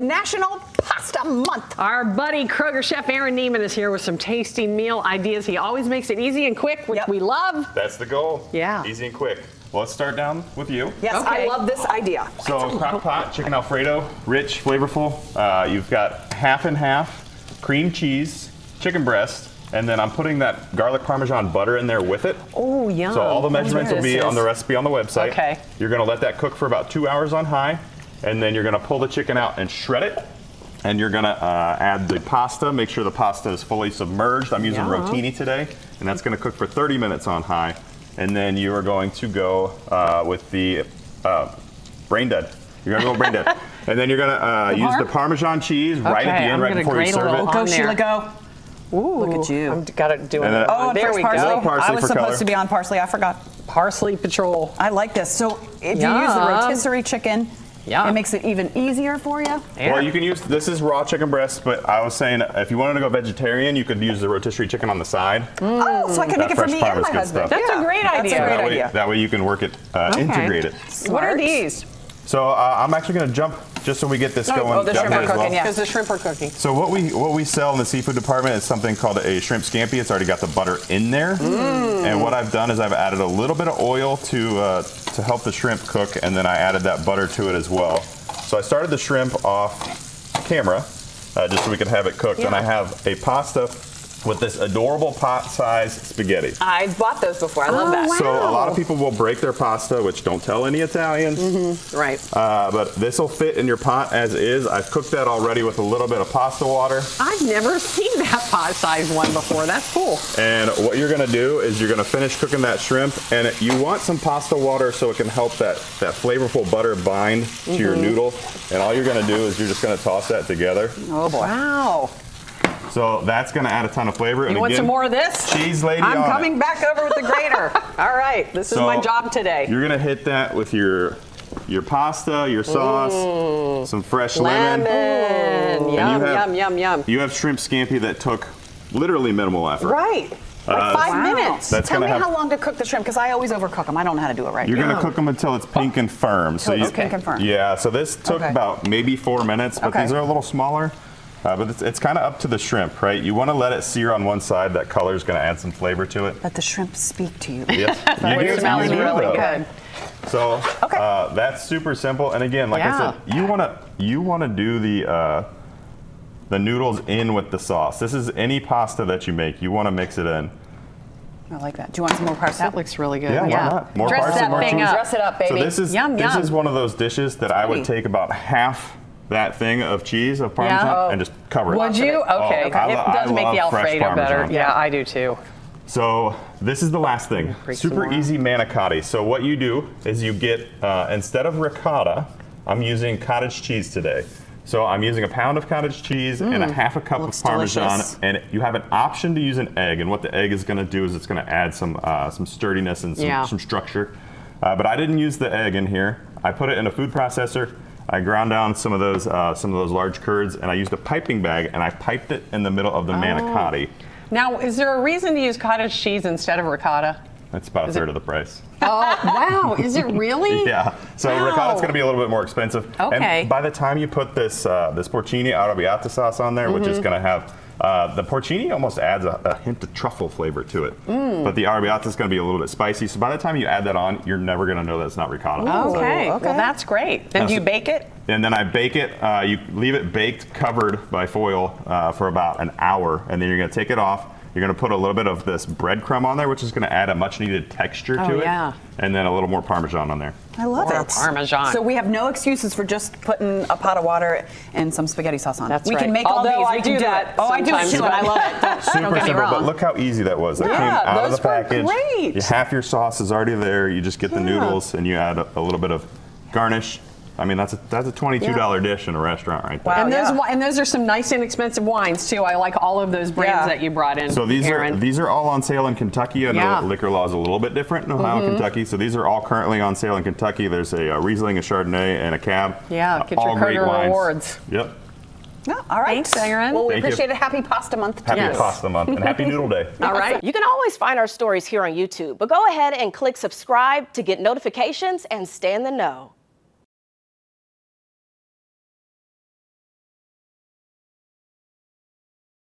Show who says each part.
Speaker 1: National Pasta Month.
Speaker 2: Our buddy Kroger chef Aaron Neiman is here with some tasty meal ideas. He always makes it easy and quick, which we love.
Speaker 3: That's the goal.
Speaker 2: Yeah.
Speaker 3: Easy and quick. Well, let's start down with you.
Speaker 1: Yes,
Speaker 2: Okay.
Speaker 1: I love this idea.
Speaker 3: So crock pot chicken Alfredo, rich, flavorful. You've got half and half cream cheese, chicken breast, and then I'm putting that garlic Parmesan butter in there with it.
Speaker 2: Oh, yum.
Speaker 3: So all the measurements will be on the recipe on the website.
Speaker 2: Okay.
Speaker 3: You're gonna let that cook for about 2 hours on high, and then you're gonna pull the chicken out and shred it. And you're gonna add the pasta, make sure the pasta is fully submerged. I'm using rotini today, and that's gonna cook for 30 minutes on high. And then you are going to go with the brain dead. You're gonna go brain dead. And then you're gonna use the Parmesan cheese right at the end, right before you serve it.
Speaker 1: Go, Sheila, go.
Speaker 2: Ooh,
Speaker 1: Look at you.
Speaker 2: I've got to do it.
Speaker 1: Oh,
Speaker 2: there we
Speaker 1: parsley.
Speaker 2: go.
Speaker 3: Parsley
Speaker 1: I was
Speaker 3: for
Speaker 1: supposed
Speaker 3: color.
Speaker 1: to be on parsley. I forgot.
Speaker 2: Parsley Patrol.
Speaker 1: I like this. So if you use the rotisserie chicken, it makes it even easier for you.
Speaker 2: Yeah.
Speaker 3: Well, you can use, this is raw chicken breast, but I was saying if you wanted to go vegetarian, you could use the rotisserie chicken on the side.
Speaker 1: Oh, so I can make it for
Speaker 3: fresh
Speaker 1: me and
Speaker 3: Parme's
Speaker 1: my
Speaker 3: good
Speaker 1: husband.
Speaker 3: stuff.
Speaker 2: That's a great idea.
Speaker 1: That's a great idea.
Speaker 3: That way you can work it, integrate it.
Speaker 2: What are
Speaker 1: Smart.
Speaker 2: these?
Speaker 3: So I'm actually going to jump just so we get this going.
Speaker 1: oh, the shrimp
Speaker 3: down
Speaker 1: are
Speaker 3: here as
Speaker 1: cooking, yeah.
Speaker 2: Because the shrimp are cooking.
Speaker 3: So what we sell in the seafood department is something called a shrimp scampi. It's already got the butter in there. And what I've done is I've added a little bit of oil to help the shrimp cook, and then I added that butter to it as well. So I started the shrimp off camera just so we could have it cooked. And I have a pasta with this adorable pot-sized spaghetti.
Speaker 2: I bought those before. I love that.
Speaker 3: So a lot of people will break their pasta, which don't tell any Italians.
Speaker 2: Right.
Speaker 3: But this will fit in your pot as is. I've cooked that already with a little bit of pasta water.
Speaker 2: I've never seen that pot-sized one before. That's cool.
Speaker 3: And what you're gonna do is you're gonna finish cooking that shrimp, and you want some pasta water so it can help that flavorful butter bind to your noodle. And all you're gonna do is you're just gonna toss that together.
Speaker 1: Oh boy.
Speaker 2: Wow.
Speaker 3: So that's gonna add a ton of flavor.
Speaker 2: You want some more of this?
Speaker 3: Cheese lady
Speaker 2: I'm
Speaker 3: on
Speaker 2: coming
Speaker 3: it.
Speaker 2: back over with the grater. All right, this is my job today.
Speaker 3: You're gonna hit that with your pasta, your sauce, some fresh
Speaker 2: Lemon.
Speaker 3: lemon.
Speaker 2: Yum, yum, yum.
Speaker 3: You have shrimp scampi that took literally minimal effort.
Speaker 2: Right. Like 5 minutes.
Speaker 1: Tell me how long to cook the shrimp, because I always overcook them. I don't know how to do it right.
Speaker 3: You're gonna cook them until it's pink and firm.
Speaker 1: So it's pink and firm.
Speaker 3: Yeah, so this took about maybe 4 minutes, but these are a little smaller. But it's kind of up to the shrimp, right? You want to let it sear on one side. That color is going to add some flavor to it.
Speaker 1: Let the shrimp speak to you.
Speaker 3: Yes,
Speaker 2: It smells really good.
Speaker 3: So that's super simple. And again, like I said, you want to do the noodles in with the sauce. This is any pasta that you make. You want to mix it in.
Speaker 1: I like that. Do you want some more parsley?
Speaker 2: That looks really good.
Speaker 3: Yeah, why not? More
Speaker 2: Dress
Speaker 3: parsley,
Speaker 2: that
Speaker 3: more
Speaker 2: thing
Speaker 3: cheese.
Speaker 2: up.
Speaker 1: Dress it up, baby.
Speaker 3: So this is this is one of those dishes that I would take about half that thing of cheese of Parmesan and just cover it.
Speaker 2: Would you? Okay.
Speaker 3: Oh,
Speaker 2: It does make the
Speaker 3: love fresh
Speaker 2: Alfredo better.
Speaker 3: Parmesan.
Speaker 2: Yeah, I do too.
Speaker 3: So this is the last thing. Super easy manicotti. So what you do is you get, instead of ricotta, I'm using cottage cheese today. So I'm using a pound of cottage cheese and a half a cup of Parmesan.
Speaker 1: Delicious.
Speaker 3: And you have an option to use an egg. And what the egg is gonna do is it's gonna add some sturdiness and some structure. But I didn't use the egg in here. I put it in a food processor. I ground down some of those large curds, and I used a piping bag, and I piped it in the middle of the manicotti.
Speaker 2: Now, is there a reason to use cottage cheese instead of ricotta?
Speaker 3: That's about a third of the price.
Speaker 2: Oh, wow. Is it really?
Speaker 3: Yeah. So ricotta's going to be a little bit more expensive.
Speaker 2: Okay.
Speaker 3: And by the time you put this porcini arrabbiata sauce on there, which is going to have the porcini almost adds a hint of truffle flavor to it. But the arrabbiata is going to be a little bit spicy. So by the time you add that on, you're never going to know that it's not ricotta.
Speaker 2: Okay.
Speaker 1: Okay.
Speaker 2: Well, that's great. Then do you bake it?
Speaker 3: And then I bake it. You leave it baked, covered by foil for about an hour, and then you're going to take it off. You're going to put a little bit of this breadcrumb on there, which is going to add a much needed texture to it. And then a little more Parmesan on there.
Speaker 1: I love
Speaker 2: More
Speaker 1: it.
Speaker 2: Parmesan.
Speaker 1: So we have no excuses for just putting a pot of water and some spaghetti sauce on.
Speaker 2: That's
Speaker 1: we
Speaker 2: right.
Speaker 1: can make all
Speaker 2: Although
Speaker 1: these.
Speaker 2: I
Speaker 1: We can
Speaker 2: do that
Speaker 1: it. Oh, I do it
Speaker 2: sometimes,
Speaker 1: too, and I
Speaker 2: but-
Speaker 1: love it. Don't
Speaker 3: Super
Speaker 1: get me
Speaker 3: simple,
Speaker 1: wrong.
Speaker 3: but look how easy that was. That came
Speaker 2: Yeah,
Speaker 3: out of
Speaker 2: those
Speaker 3: the
Speaker 2: were
Speaker 3: package.
Speaker 2: great.
Speaker 3: Half your sauce is already there. You just get the noodles and you add a little bit of garnish. I mean, that's a $22 dish in a restaurant right there.
Speaker 1: Wow.
Speaker 2: And those are some nice inexpensive wines too. I like all of those brands that you brought in.
Speaker 3: So these
Speaker 2: Aaron.
Speaker 3: are all on sale in Kentucky. I know liquor law is a little bit different in Ohio and Kentucky. So these are all currently on sale in Kentucky. There's a Riesling, a Chardonnay, and a Cab.
Speaker 2: Yeah, get
Speaker 3: all
Speaker 2: your
Speaker 3: great
Speaker 2: Kroger
Speaker 3: wines.
Speaker 2: rewards.
Speaker 3: Yep.
Speaker 1: No, all right.
Speaker 2: Thanks, Aaron.
Speaker 1: Well, we
Speaker 3: Thank you.
Speaker 1: appreciate it. Happy Pasta Month.
Speaker 3: Happy Pasta Month and Happy Noodle Day.
Speaker 2: All right.
Speaker 4: You can always find our stories here on YouTube, but go ahead and click subscribe to get notifications and stay in the know.